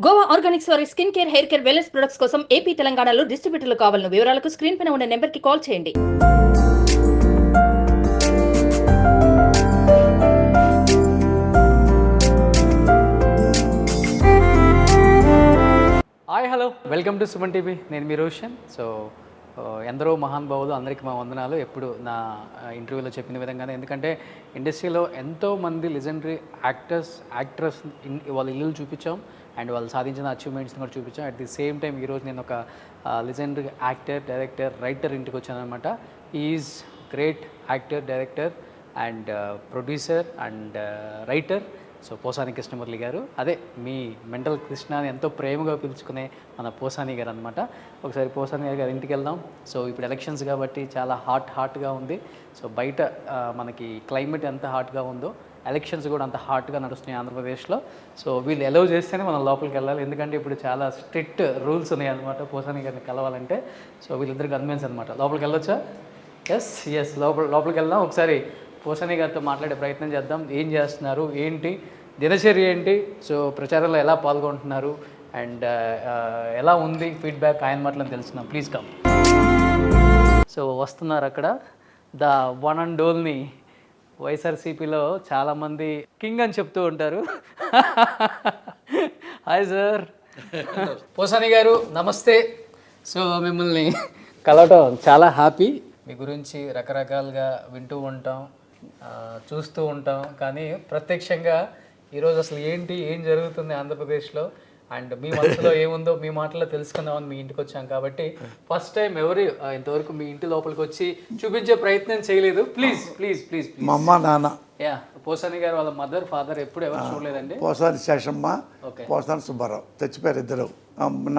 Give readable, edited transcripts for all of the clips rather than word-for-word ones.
Goa Organics వారి skin care, hair care, wellness products కోసం AP, తెలంగాణలో డిస్ట్రిబ్యూటర్లు కావాలను వివరాలకు స్క్రీన్ పైన ఉన్న నెంబర్కి కాల్ చేయండి. Hi hello welcome to Suman TV. నేను మీ రోషన్. సో ఎందరో మహానుభావులు, అందరికీ మా వందనాలు. ఎప్పుడు నా ఇంటర్వ్యూలో చెప్పిన విధంగానే, ఎందుకంటే ఇండస్ట్రీలో ఎంతోమంది లెజెండరీ యాక్ట్రెస్ వాళ్ళ ఇల్లు చూపించాం అండ్ వాళ్ళు సాధించిన అచీవ్మెంట్స్ని కూడా చూపించాం. అట్ ది సేమ్ టైం ఈరోజు నేను ఒక లెజెండరీ యాక్టర్, డైరెక్టర్, రైటర్ ఇంటికి వచ్చాను అనమాట. Is great actor, director and producer and writer. So Posani Krishnamurali garu, అదే మీ మెంటల్ కృష్ణ అని ఎంతో ప్రేమగా పిలుచుకునే మన పోసాని గారు అనమాట. ఒకసారి పోసాని గారి ఇంటికి వెళ్దాం. సో ఇప్పుడు ఎలక్షన్స్ కాబట్టి చాలా హాట్గా ఉంది. సో బయట మనకి క్లైమేట్ ఎంత హాట్గా ఉందో, ఎలక్షన్స్ కూడా అంత హాట్గా నడుస్తున్నాయి ఆంధ్రప్రదేశ్లో. సో వీళ్ళు అలౌ చేస్తేనే మనం లోపలికి వెళ్ళాలి, ఎందుకంటే ఇప్పుడు చాలా స్ట్రిక్ట్ రూల్స్ ఉన్నాయి అనమాట పోసాని గారిని కలవాలంటే. సో వీళ్ళిద్దరు గన్మెన్స్ అనమాట. లోపలికి వెళ్ళొచ్చా? ఎస్ లోపలికి వెళ్దాం. ఒకసారి పోసాని గారితో మాట్లాడే ప్రయత్నం చేద్దాం. ఏం చేస్తున్నారు, ఏంటి దినచర్య ఏంటి, సో ప్రచారంలో ఎలా పాల్గొంటున్నారు అండ్ ఎలా ఉంది ఫీడ్బ్యాక్, ఆయన మాటలను తెలుసుకున్నాం. Please come. సో వస్తున్నారు అక్కడ ద వన్ అండ్ ఓన్లీ. వైఎస్ఆర్సీపీలో చాలామంది కింగ్ అని చెప్తూ ఉంటారు. Hi sir. పోసాని గారు నమస్తే. సో మిమ్మల్ని కలవటం చాలా హ్యాపీ. మీ గురించి రకరకాలుగా వింటూ ఉంటాం, చూస్తూ ఉంటాం, కానీ ప్రత్యక్షంగా ఈరోజు అసలు ఏం జరుగుతుంది ఆంధ్రప్రదేశ్లో అండ్ మీ మనసులో ఏముందో మీ మాటల్లో తెలుసుకుందామని మీ ఇంటికి వచ్చాం. కాబట్టి ఫస్ట్ టైం ఇంతవరకు మీ ఇంటి లోపలికి వచ్చి చూపించే ప్రయత్నం చేయలేదు. ప్లీజ్ మా అమ్మ నాన్న, యా పోసాని గారు వాళ్ళ మదర్ ఫాదర్ ఎప్పుడు ఎవరు చూడలేదండి. పోసాని శేషమ్మ, పోసాని సుబ్బారావు తెచ్చిపోయారు ఇద్దరు.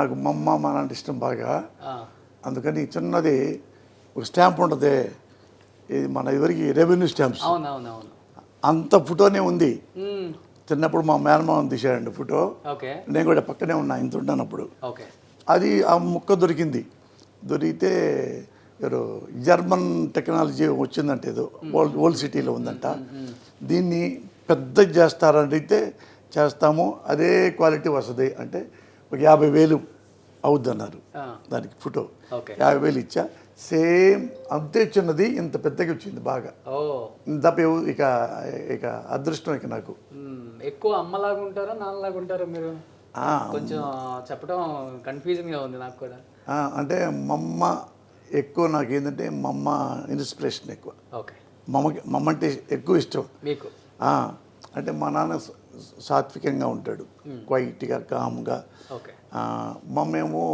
నాకు మా అమ్మ మా నాన్న ఇష్టం బాగా, అందుకని చిన్నది ఒక స్టాంప్ ఉంటుంది, ఇది మన ఎవరికి రెవెన్యూ స్టాంప్స్, అవునవునవును, అంత ఫోటోనే ఉంది. చిన్నప్పుడు మా మేనమామ తీశాడండి ఫోటో, నేను కూడా పక్కనే ఉన్నా ఇంత ఉన్నానప్పుడు. అది ఆ ముక్క దొరికితే జర్మన్ టెక్నాలజీ వచ్చిందంటే, ఏదో ఓల్డ్ సిటీలో ఉందంట, దీన్ని పెద్ద చేస్తారని అయితే చేస్తాము, అదే క్వాలిటీ వస్తుంది అంటే ఒక 50,000 అవుద్ది అన్నారు దానికి. ఫోటో 50,000 ఇచ్చా, సేమ్ అంతే చిన్నది, ఇంత పెద్దగా వచ్చింది బాగా. తప్ప ఇక అదృష్టం ఇక నాకు. ఎక్కువ అమ్మలాగా ఉంటారా నాన్నలాగా ఉంటారా మీరు? కొంచెం చెప్పడం కన్ఫ్యూజన్గా ఉంది నాకు కూడా. అంటే మా అమ్మ ఎక్కువ, నాకు ఏంటంటే మా అమ్మ ఇన్స్పిరేషన్ ఎక్కువ. మమ్మ అంటే ఎక్కువ ఇష్టం మీకు. అంటే మా నాన్న సాత్వికంగా ఉంటాడు, క్వైట్గా, కామ్గా. మా అమ్మ ఏమో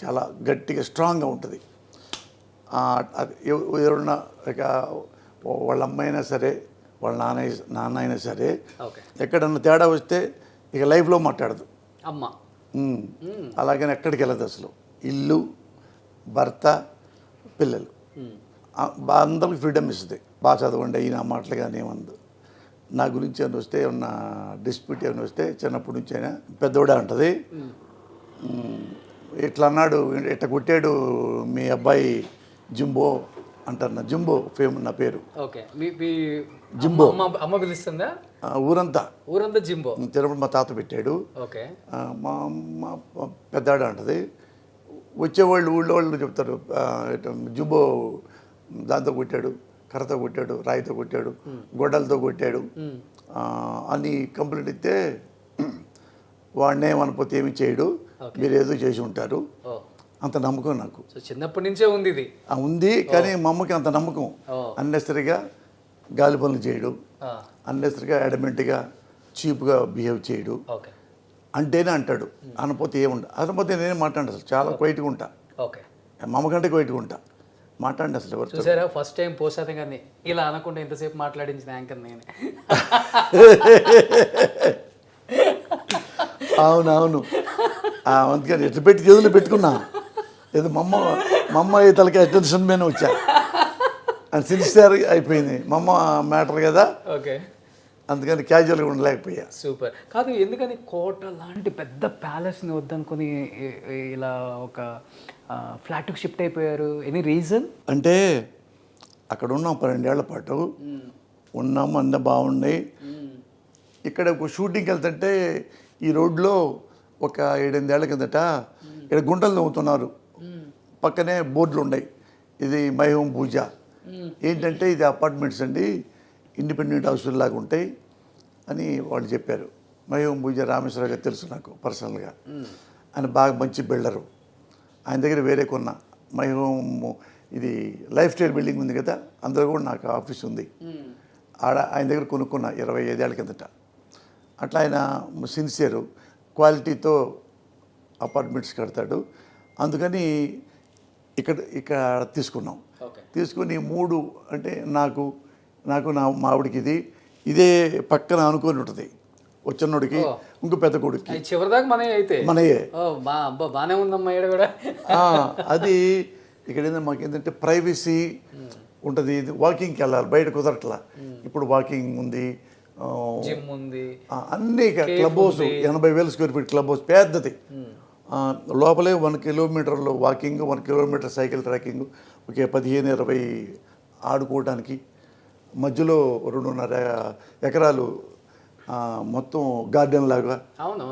చాలా గట్టిగా స్ట్రాంగ్గా ఉంటుంది. ఎవరున్నా ఇక వాళ్ళ అమ్మ అయినా సరే, వాళ్ళ నాన్న అయినా సరే, ఎక్కడన్నా తేడా వస్తే ఇక లైఫ్లో మాట్లాడదు అమ్మ. అలాగని ఎక్కడికి వెళ్ళదు అసలు. ఇల్లు, భర్త, పిల్లలు అందరికి ఫ్రీడమ్ ఇస్తుంది. బాగా చదవండి అయినా మాటలు కానీ ఏమందు. నా గురించి ఏమైనా వస్తే, ఏమన్నా డిస్ప్యూట్ ఏమైనా వస్తే చిన్నప్పటి నుంచి అయినా పెద్దోడే ఉంటుంది. ఇట్లా అన్నాడు, ఇట్లా కొట్టాడు మీ అబ్బాయి జింబో అంటారు. నా జింబో నా పేరు జింబో. అమ్మ పిలుస్తుందా? ఊరంతా జింబో. చిన్నప్పుడు మా తాత పెట్టాడు. మా అమ్మ పెద్దాడు అంటది. వచ్చేవాళ్ళు ఊళ్ళో వాళ్ళు చెప్తారు, జింబో దాంతో కొట్టాడు, కర్రతో కొట్టాడు, రాయితో కొట్టాడు, గొడ్డలతో కొట్టాడు అని కంప్లైంట్ ఇస్తే, వాడినే మనపోతే ఏమి చేయడు, మీరు ఏదో చేసి ఉంటారు, అంత నమ్మకం నాకు. చిన్నప్పటి నుంచే ఉంది ఇది. ఉంది, కానీ మా అమ్మకి అంత నమ్మకం. అన్నెసరిగా గాలి పనులు చేయడు, అన్నెసరిగా అడమెంట్గా చీప్గా బిహేవ్ చేయడు. అంటేనే అంటాడు, అనపోతే ఏముండ. అనపోతే నేనే మాట్లాడు, అసలు చాలా క్వైట్గా ఉంటా. మా అమ్మ కంటే క్వైట్గా ఉంటా, మాట్లాడండి అసలు. ఎవరు చూసారా ఫస్ట్ టైం పోసాని కానీ ఇలా అనకుండా ఇంతసేపు మాట్లాడించిన యాంకర్ నేనే. అవునవును, అందుకని ఎట్లా పెట్టి చేతులు పెట్టుకున్నా. ఏదో మా అమ్మ తలకి అటెన్షన్ మీద వచ్చా, అని సిన్సియర్ అయిపోయింది. మా అమ్మ మ్యాటర్ కదా, అందుకని క్యాజువల్గా ఉండలేకపోయా. సూపర్. కాదు, ఎందుకని కోట లాంటి పెద్ద ప్యాలెస్ని వద్దనుకొని ఇలా ఒక ఫ్లాట్కి షిఫ్ట్ అయిపోయారు? Any reason? అంటే అక్కడ ఉన్నాం 12 ఏళ్ల పాటు ఉన్నాము, అన్నీ బాగున్నాయి. ఇక్కడ ఒక షూటింగ్కి వెళ్తుంటే ఈ రోడ్లో ఒక 7-8 ఏళ్ల కిందట ఇక్కడ గుంటలు తవ్వుతున్నారు, పక్కనే బోర్డులు ఉన్నాయి, ఇది మై హోమ్ పూజ. ఏంటంటే ఇది అపార్ట్మెంట్స్ అండి, ఇండిపెండెంట్ హౌస్లు లాగా ఉంటాయి అని వాళ్ళు చెప్పారు. మై హోమ్ పూజ రామేశ్వర గారు తెలుసు నాకు పర్సనల్గా, ఆయన బాగా మంచి బిల్డరు. ఆయన దగ్గర వేరే కొన్న మై హోమ్ ఇది లైఫ్ స్టైల్ బిల్డింగ్ ఉంది కదా, అందులో కూడా నాకు ఆఫీస్ ఉంది. ఆడ ఆయన దగ్గర కొనుక్కున్న 25 ఏళ్ల కిందట. అట్లా ఆయన సిన్సియరు, క్వాలిటీతో అపార్ట్మెంట్స్ కడతాడు. అందుకని ఇక్కడ తీసుకున్నాం. తీసుకుని 3 అంటే నాకు నా మావిడికి ఇదే పక్కన అనుకొని ఉంటుంది, వచ్చినోడికి ఇంకో పెద్ద కొడుకు చివరిదాకా మనయే. బాగానే ఉందమ్మా ఇక్కడ కూడా. అది ఇక్కడ ఏంటంటే మాకు ఏంటంటే ప్రైవసీ ఉంటుంది, వాకింగ్కి వెళ్ళాలి, బయట కుదరట్లా. ఇప్పుడు వాకింగ్ ఉంది, జిమ్ ఉంది, అన్నీ club house 80,000 square feet club house పెద్దది. లోపలే 1 కిలోమీటర్లో వాకింగ్, 1 కిలోమీటర్ సైకిల్ ట్రాకింగ్, ఒక 15-20 ఆడుకోవడానికి. మధ్యలో 2.5 ఎకరాలు మొత్తం గార్డెన్ లాగా. అవును,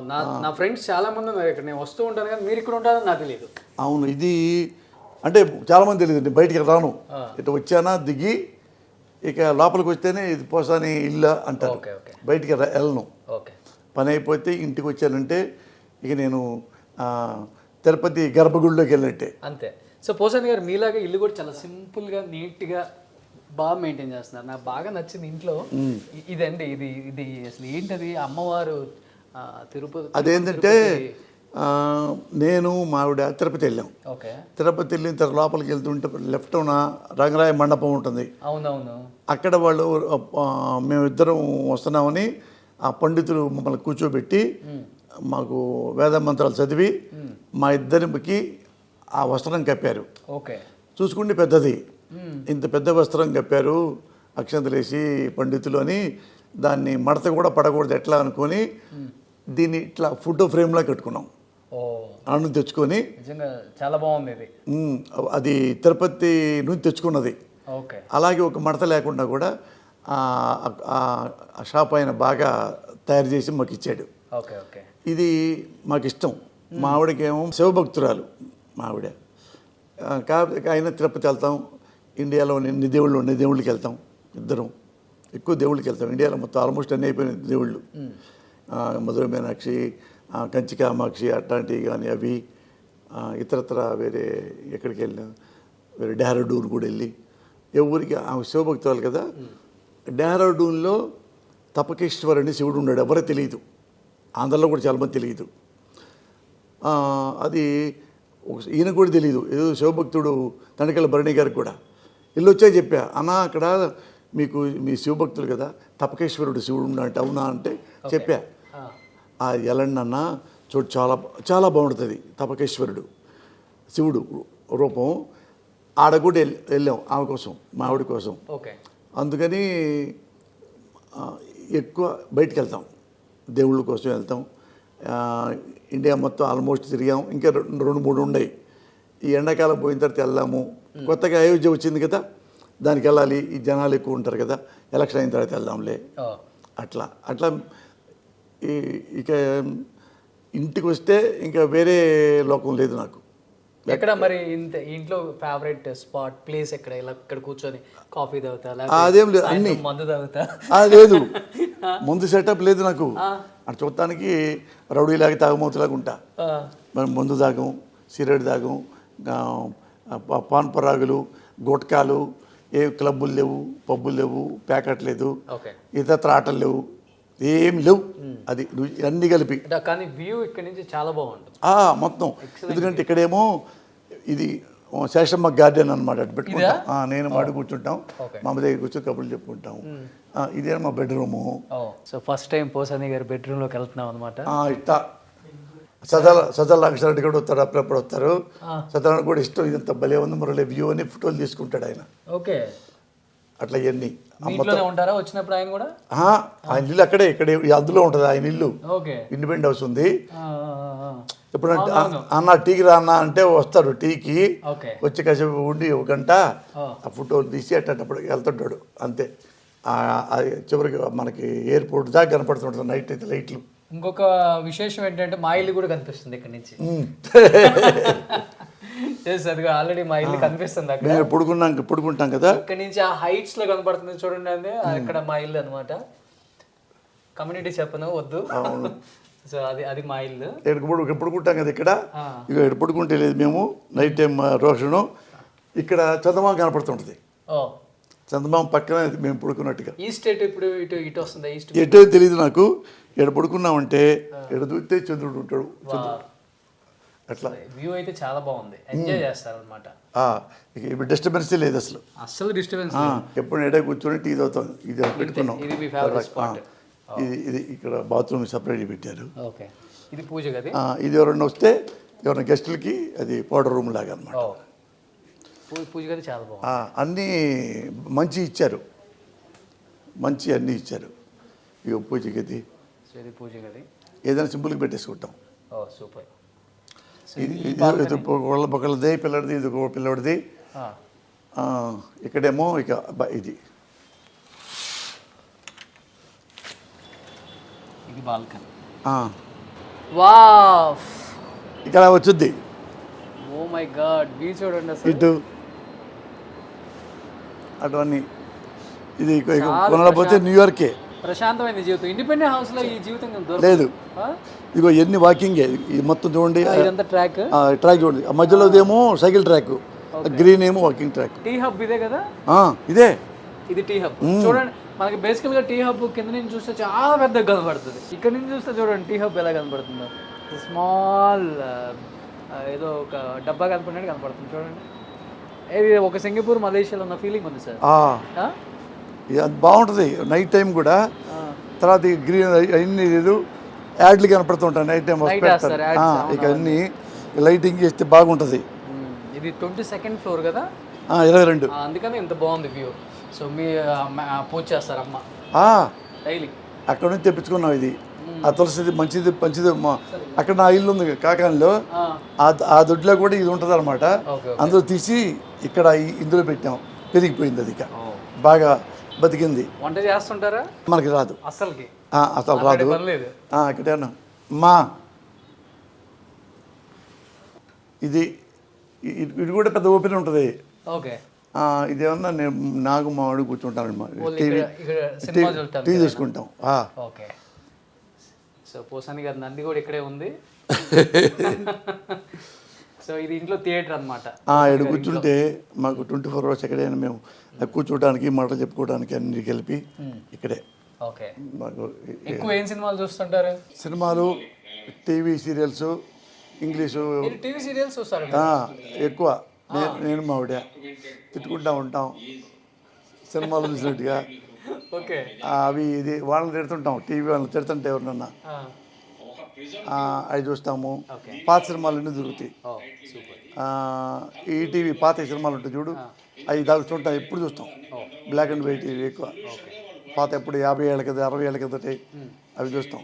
నా ఫ్రెండ్స్ చాలా మంది ఉన్నారు ఇక్కడ, నేను వస్తూ ఉంటాను కానీ మీరు ఇక్కడ ఉంటారని నాకు తెలియదు. అవును, ఇది అంటే చాలామంది తెలియదు. నేను బయటికి రాను, ఇటు వచ్చానా దిగి ఇక లోపలికి వస్తేనే ఇది పోసాని ఇల్లు అంటారు, బయటికి వెళ్ళను. పని అయిపోతే ఇంటికి వచ్చానంటే ఇక నేను తిరుపతి గర్భగుడిలోకి వెళ్ళినట్టే అంతే. సో పోసాని గారు మీలాగా ఇల్లు కూడా చాలా సింపుల్గా నీట్గా బాగా మెయింటైన్ చేస్తున్నారు. నాకు బాగా నచ్చింది ఇంట్లో ఇదండి. ఇది అసలు ఏంటది, అమ్మవారు తిరుపతి. అదేంటంటే నేను మావిడ తిరుపతి వెళ్ళాం. తిరుపతి వెళ్ళిన తర్వాత లోపలికి వెళ్తుంటే లెఫ్ట్ రంగరాయ మండపం ఉంటుంది. అవునవును. అక్కడ వాళ్ళు మేమిద్దరం వస్తున్నామని ఆ పండితులు మమ్మల్ని కూర్చోబెట్టి మాకు వేద మంత్రాలు చదివి మా ఇద్దరికి ఆ వస్త్రం కప్పారు. చూసుకుంటే పెద్దది, ఇంత పెద్ద వస్త్రం కప్పారు, అక్షంతలేసి పండితులు అని. దాన్ని మడత కూడా పడకూడదు ఎట్లా అనుకొని దీన్ని ఇట్లా ఫోటో ఫ్రేమ్లో కట్టుకున్నాం. అన్ను తెచ్చుకొని చాలా బాగుంది. అది తిరుపతి నుంచి తెచ్చుకున్నది. అలాగే ఒక మడత లేకుండా కూడా ఆ షాప్ ఆయన బాగా తయారు చేసి మాకు ఇచ్చాడు. ఇది మాకు ఇష్టం. మా ఆవిడకేమో శివభక్తురాలు మా ఆవిడ. కాబట్టి ఆయన తిరుపతి వెళ్తాం, ఇండియాలో ఎన్ని దేవుళ్ళకి వెళ్తాం, ఇద్దరం ఎక్కువ దేవుళ్ళకి వెళ్తాం. ఇండియాలో మొత్తం ఆల్మోస్ట్ అన్నీ అయిపోయిన దేవుళ్ళు, మధుర మీనాక్షి, కంచి కామాక్షి అట్లాంటివి కానీ అవి. ఇతరత్ర వేరే ఎక్కడికి వెళ్ళినా, వేరే డెహ్రాడూన్ కూడా వెళ్ళి, ఎవరికి ఆమె శివభక్తురాలు కదా. డెహ్రాడూన్లో తపకేశ్వర్ అని శివుడు ఉన్నాడు, ఎవరో తెలియదు, ఆంధ్రలో కూడా చాలామంది తెలియదు. అది ఈయన కూడా తెలియదు, ఏదో శివభక్తుడు తనికెళ్ళ భరణి గారికి కూడా ఇల్లు వచ్చా చెప్పా, అన్న అక్కడ మీకు మీ శివభక్తులు కదా తపకేశ్వరుడు శివుడు ఉన్నట్టు అవునా అంటే చెప్పా. ఎలండి అన్న చూడు, చాలా చాలా బాగుంటుంది తపకేశ్వరుడు శివుడు రూపం. ఆడ కూడా వెళ్ళాం ఆమె కోసం, మా ఆవిడ కోసం. అందుకని ఎక్కువ బయటికి వెళ్తాం, దేవుళ్ళ కోసం వెళ్తాం. ఇండియా మొత్తం ఆల్మోస్ట్ తిరిగాం, ఇంకా 2-3 ఉన్నాయి. ఈ ఎండాకాలం పోయిన తర్వాత వెళ్దాము. కొత్తగా అయోధ్య వచ్చింది కదా, దానికి వెళ్ళాలి, ఈ జనాలు ఎక్కువ ఉంటారు కదా, ఎలక్షన్ అయిన తర్వాత వెళ్దాంలే. అట్లా అట్లా ఇక ఇంటికి వస్తే ఇంకా వేరే లోకం లేదు నాకు. ఎక్కడ మరి ఇంట్లో ఫేవరెట్ స్పాట్ ప్లేస్ ఎక్కడ? ఇలా ఇక్కడ కూర్చొని కాఫీ తాగుతా, అదేం లేదు, అన్ని మందు తాగుతా లేదు, ముందు సెటప్ లేదు నాకు. అటు చూడటానికి రౌడీలాగా తాగుమూతలాగా ఉంటా. మరి మందు తాగం, సిగరెట్ తాగం, పాన్ పరాగులు, గుట్కాలు, ఏ క్లబ్బులు లేవు, పబ్బులు లేవు, ప్యాకెట్ లేదు, ఇతర ఆటలు లేవు, ఏమి లేవు. అది అన్నీ కలిపి. కానీ వ్యూ ఇక్కడ నుంచి చాలా బాగుంటుంది మొత్తం. ఎందుకంటే ఇక్కడేమో ఇది శేషమ్మ గార్డెన్ అనమాట, అటు పెట్టుకుంటాం. నేను మాడు కూర్చుంటాం, మా అమ్మ దగ్గర కూర్చొని కబుర్లు చెప్పుకుంటాం. ఇదే మా bedroom. So first time Posani గారి బెడ్రూమ్లోకి వెళ్తున్నాం అనమాట. ఇట్లా సజల రామకృష్ణారెడ్డి కూడా వస్తారు, అప్పుడప్పుడు వస్తారు. సజల కూడా ఇష్టం, ఇదంతా భలే ఉంది మురళి వ్యూ అని ఫోటోలు తీసుకుంటాడు ఆయన. అట్లా ఇవన్నీ ఉంటారా వచ్చినప్పుడు ఆయన కూడా? ఆయన ఇల్లు అక్కడే, ఇక్కడే అందులో ఉంటుంది ఆయన ఇల్లు. ఇండిపెండెంట్ హౌస్ ఉంది. ఇప్పుడు అన్న టీకి రా అన్న అంటే వస్తాడు, టీకి వచ్చి కాసేపు ఉండి 1 గంట ఆ ఫోటోలు తీసి అట్టప్పుడు వెళ్తుంటాడు అంతే. చివరికి మనకి ఎయిర్పోర్ట్ దాకా కనపడుతుంటుంది నైట్ అయితే లైట్లు. ఇంకొక విశేషం ఏంటంటే మా ఇల్లు కూడా కనిపిస్తుంది ఇక్కడ నుంచి. అదిగా ఆల్రెడీ మా ఇల్లు కనిపిస్తుంది అక్కడ. మేము పడుకుంటాం కదా, ఇక్కడ నుంచి ఆ హైట్స్ లో కనపడుతుంది చూడండి, అది ఇక్కడ మా ఇల్లు అనమాట. కమ్యూనిటీ చెప్పను వద్దు. సో అది మా ఇల్లు. ఇక్కడ పడుకుంటాం కదా, ఇక్కడ ఇక్కడ పడుకుంటే లేదు మేము నైట్ టైం రోషను. ఇక్కడ చందమామ కనపడుతుంటది, చందమామ పక్కన మేము పడుకున్నట్టుగా. ఈస్ట్ ఇప్పుడు ఇటు వస్తుంది, ఈస్ట్ ఎటో తెలియదు నాకు. ఇక్కడ పడుకున్నామంటే ఇక్కడ చూస్తే చంద్రుడు ఉంటాడు, అట్లా వ్యూ అయితే చాలా బాగుంది, ఎంజాయ్ చేస్తారు అనమాట. ఇప్పుడు డిస్టర్బెన్స్ లేదు అసలు డిస్టర్బెన్స్. ఎప్పుడు ఎడే కూర్చొని టీ తాగుతాం. ఇది పెట్టుకున్నాం, ఇది ఇక్కడ బాత్రూమ్ సపరేట్ పెట్టారు. ఓకే, ఇది పూజ గది. ఇది ఎవరన్నా వస్తే ఎవరైనా గెస్టులకి అది పౌడర్ రూమ్ లాగా అనమాట. పూజ గది చాలా బాగుంది, అన్నీ మంచి ఇచ్చారు, మంచి అన్నీ ఇచ్చారు. ఇక పూజ గది, పూజ గది ఏదైనా సింపుల్గా పెట్టేసుకుంటాం. సూపర్. ఇది ఒకళ్ళది పిల్లడిది, ఇది ఒక పిల్లడిది. ఇక్కడేమో ఇక ఇది బాల్కనీ. వావ్, ఇక్కడ వచ్చుద్ది. ఓ మై గాడ్, వ్యూ చూడండి అసలు. ఇటు అటు అన్ని. ఇది కొనలేకపోతే న్యూయార్కే. ప్రశాంతమైన జీవితం. ఇండిపెండెంట్ హౌస్ లో ఈ జీవితం లేదు. ఇదిగో ఎన్ని వాకింగే, ఇది మొత్తం చూడండి. ట్రాక్ చూడండి, ఆ మధ్యలో ఏమో సైకిల్ ట్రాక్, గ్రీన్ ఏమో వాకింగ్ ట్రాక్. టీ హబ్ ఇదే కదా? ఇదే, ఇది టీ హబ్. చూడండి, మనకి బేసికల్ గా టీ హబ్ కింద నుంచి చూస్తే చాలా పెద్దగా కనబడుతుంది. ఇక్కడ నుంచి చూస్తే చూడండి టీ హబ్ ఎలా కనబడుతుందో. స్మాల్ ఏదో ఒక డబ్బా కనపడినట్టు కనపడుతుంది చూడండి. ఇది ఒక సింగపూర్ మలేషియాలో ఉన్న ఫీలింగ్ ఉంది సార్. అది బాగుంటుంది నైట్ టైం కూడా. తర్వాత గ్రీన్ అన్ని లేదు యాడ్లు కనపడుతుంటాయి నైట్ టైం. ఇక అన్ని లైటింగ్ చేస్తే బాగుంటుంది. ఇది 22nd ఫ్లోర్ కదా? 22. అందుకని ఇంత బాగుంది వ్యూ. సో మీ పూజ చేస్తారమ్మ డైలీ? అక్కడ నుంచి తెప్పించుకున్నాం ఇది. ఆ తులసిది మంచిది అక్కడ నా ఇల్లు ఉంది కాకానిలో, ఆ దొడ్లో కూడా ఇది ఉంటుంది అనమాట. అందులో తీసి ఇక్కడ ఇందులో పెట్టాం, పెరిగిపోయింది అది. ఇక బాగా బతికింది. వంట చేస్తుంటారా? మనకి రాదు అసలు రాదు. ఇక్కడేనా మా ఇది కూడా పెద్ద ఓపెన్ ఉంటుంది. ఓకే, ఇదేమన్నా నేను నాకు మా వాడు కూర్చుంటాను, టీ తీసుకుంటాం. ఓకే, సో పోసాని గారి నంది కూడా ఇక్కడే ఉంది. సో ఇది ఇంట్లో థియేటర్ అనమాట. ఇక్కడ కూర్చుంటే మాకు 24 hours ఎక్కడైనా మేము కూర్చోడానికి మాటలు చెప్పుకోవడానికి అన్ని కలిపి ఇక్కడే. ఓకే, మాకు ఎక్కువ ఏం సినిమాలు చూస్తుంటారు? సినిమాలు, TV serials, English. TV serials చూస్తారు ఎక్కువ. నేను మా ఆవిడ తిట్టుకుంటా ఉంటాం సినిమాలు చూసినట్టుగా. ఓకే, అవి ఇది వాళ్ళని తిడుతుంటాం, టీవీ వాళ్ళని తిడుతుంటే ఎవరినన్నా అవి చూస్తాము. పాత సినిమాలు అన్నీ దొరుకుతాయి. ఈ టీవీ పాత సినిమాలు ఉంటాయి చూడు, అవి దాకా చూడటం ఎప్పుడు చూస్తాం. బ్లాక్ అండ్ వైట్ ఎక్కువ. పాత ఎప్పుడు 50 ఏళ్ళ కింద 60 ఏళ్ళ కింద అవి చూస్తాం.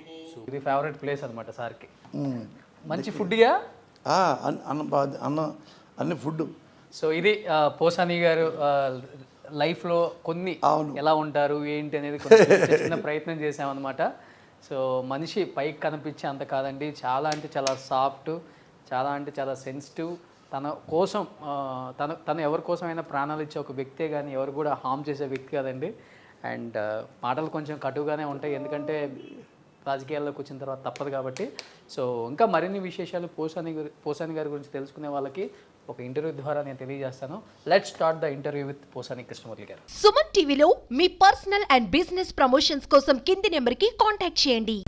ఇది ఫేవరెట్ ప్లేస్ అనమాట సార్కి. మంచి ఫుడ్గా అన్ని ఫుడ్. సో ఇది పోసాని గారు లైఫ్లో కొన్ని ఎలా ఉంటారు ఏంటి అనేది చిన్న ప్రయత్నం చేసామన్నమాట. సో మనిషి పైకి కనిపించే అంత కాదండి, చాలా అంటే చాలా సాఫ్ట్, చాలా అంటే చాలా సెన్సిటివ్. తన కోసం తను ఎవరి కోసమైనా ప్రాణాలు ఇచ్చే ఒక వ్యక్తే కానీ ఎవరు కూడా హామ్ చేసే వ్యక్తి కాదండి. అండ్ మాటలు కొంచెం కటువుగానే ఉంటాయి, ఎందుకంటే రాజకీయాల్లోకి వచ్చిన తర్వాత తప్పదు కాబట్టి. సో ఇంకా మరిన్ని విశేషాలు పోసాని గారి గురించి తెలుసుకునే వాళ్ళకి ఒక ఇంటర్వ్యూ ద్వారా నేను తెలియజేస్తాను. Let's start the interview with Posani Krishnamurthy గారు. సుమన్ టీవీలో మీ పర్సనల్ అండ్ బిజినెస్ ప్రమోషన్స్ కోసం కింది నెంబర్కి కాంటాక్ట్ చేయండి.